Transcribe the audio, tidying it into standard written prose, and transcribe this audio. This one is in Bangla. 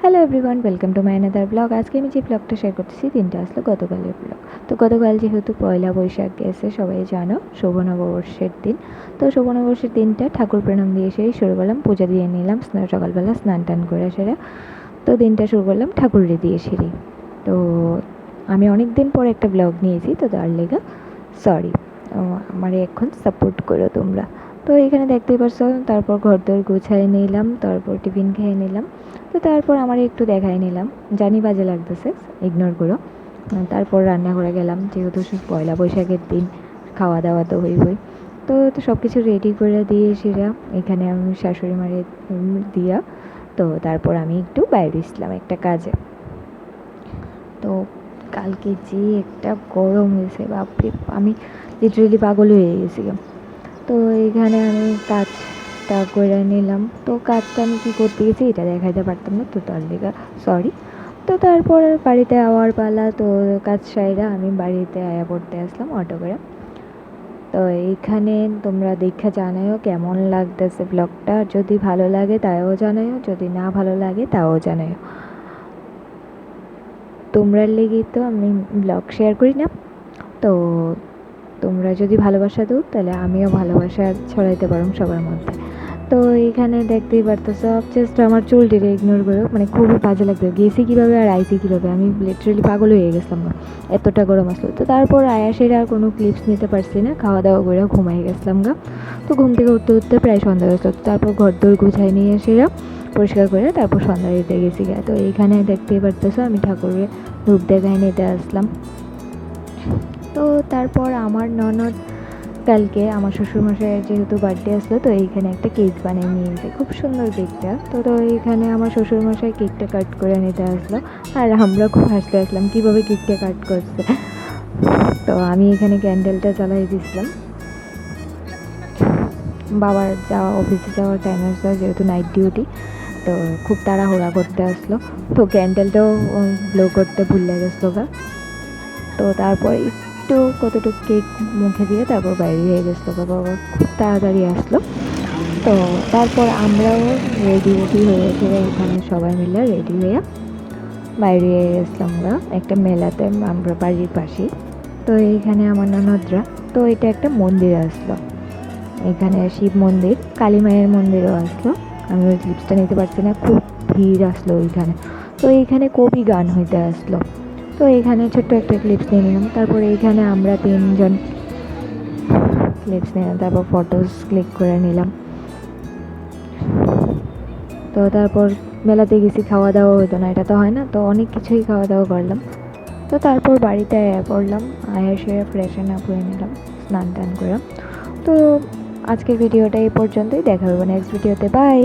Hello everyone, welcome to my another blog. আজকে আমি যে ব্লগটা শেয়ার করতেছি দিনটা আসলো গতকালের ব্লগ। তো গতকাল যেহেতু পয়লা বৈশাখ গেছে, সবাই জানো, শুভ নববর্ষের দিন। তো শুভ নববর্ষের দিনটা ঠাকুর প্রণাম দিয়ে এসেই শুরু করলাম, পূজা দিয়ে নিলাম, সকালবেলা স্নান টান করে সেরে তো দিনটা শুরু করলাম ঠাকুরের দিয়ে সেরে। তো আমি অনেক দিন পর একটা ব্লগ নিয়েছি, তো তার লেগা সরি, আমার এখন সাপোর্ট করো তোমরা। তো এখানে দেখতেই পাচ্ছ, তারপর ঘর দর গুছাই নিলাম, তারপর টিফিন খেয়ে নিলাম। তো তারপর আমার একটু দেখাই নিলাম, জানি বাজে লাগতেছে, ইগনোর করো। তারপর রান্না করে গেলাম, যেহেতু পয়লা বৈশাখের দিন, খাওয়া দাওয়া তো হইবই। তো সব কিছু রেডি করে দিয়ে সেরা এখানে আমি শাশুড়ি মারে দিয়া, তো তারপর আমি একটু বাইরে এসলাম একটা কাজে। তো কালকে যে একটা গরম হয়েছে বাপরে, আমি লিটারেলি পাগল হয়ে গেছিলাম। তো এইখানে আমি কাজটা করে নিলাম। তো কাজটা আমি কী করতে গেছি এটা দেখাইতে পারতাম না, তো তার লেগে সরি। তো তারপর বাড়িতে আওয়ার পালা, তো কাজ সাইরা আমি বাড়িতে আয়া পড়তে আসলাম অটো করে। তো এইখানে তোমরা দেখা জানাইও কেমন লাগতেছে ব্লগটা, যদি ভালো লাগে তাও জানাইও, যদি না ভালো লাগে তাও জানাইও। তোমরা লেগেই তো আমি ব্লগ শেয়ার করি না। তো তোমরা যদি ভালোবাসা দাও তাহলে আমিও ভালোবাসা ছড়াইতে পারব সবার মধ্যে। তো এইখানে দেখতেই পারতেছো, জাস্ট আমার চুলটিরে ইগনোর করো, মানে খুবই বাজে লাগতো, গেছি কীভাবে আর আইসি কীভাবে, আমি লিটারেলি পাগল হয়ে গেছিলাম না, এতটা গরম আসলো। তো তারপর আয়াসের আর কোনো ক্লিপস নিতে পারছি না, খাওয়া দাওয়া করে ঘুমাই গেছিলাম গা। তো ঘুম থেকে উঠতে উঠতে প্রায় সন্ধ্যা গেছিলো। তারপর ঘর দোর গুছাই নিয়ে এসেরা পরিষ্কার করে তারপর সন্ধ্যা দিতে গেছি গা। তো এইখানে দেখতেই পারতেছো আমি ঠাকুরের ধূপ দেখায় নিতে আসলাম। তো তারপর আমার ননদ কালকে আমার শ্বশুরমশাইয়ের যেহেতু বার্থডে আসলো, তো এইখানে একটা কেক বানিয়ে নিয়েছে, খুব সুন্দর কেকটা। তো এইখানে আমার শ্বশুরমশাই কেকটা কাট করে নিতে আসলো, আর আমরা খুব হাসতে আসলাম কীভাবে কেকটা কাট করছে। তো আমি এখানে ক্যান্ডেলটা জ্বালাই দিয়েছিলাম, বাবার অফিসে যাওয়ার টাইম আসলো, যেহেতু নাইট ডিউটি, তো খুব তাড়াহুড়া করতে আসলো, তো ক্যান্ডেলটাও ব্লো করতে ভুলে গেছিলো গা। তো তারপর একটু কতটুকু কেক মুখে দিয়ে তারপর বাইরে হয়ে গেছিলো, বাবা খুব তাড়াতাড়ি আসলো। তো তারপর আমরাও রেডি হয়েছে, এখানে সবাই মিলে রেডি হয়ে বাইরে গেছিলাম গা একটা মেলাতে আমরা বাড়ির পাশেই। তো এইখানে আমার ননদরা, তো এটা একটা মন্দির আসলো, এখানে শিব মন্দির, কালী মায়ের মন্দিরও আসলো। আমি ওই ক্লিপসটা নিতে পারছি না, খুব ভিড় আসলো ওইখানে। তো এইখানে কবি গান হইতে আসলো, তো এখানে ছোট্ট একটা ক্লিপস নিয়ে নিলাম। তারপরে এইখানে আমরা তিনজন ক্লিপস নিলাম, তারপর ফটোস ক্লিক করে নিলাম। তো তারপর মেলাতে গেছি, খাওয়া দাওয়া হতো না, এটা তো হয় না, তো অনেক কিছুই খাওয়া দাওয়া করলাম। তো তারপর বাড়িতে আয়া পড়লাম, আয়া সেরে ফ্রেশন আপ হয়ে নিলাম, স্নান টান করলাম। তো আজকের ভিডিওটা এই পর্যন্তই, দেখা হবে নেক্সট ভিডিওতে, বাই।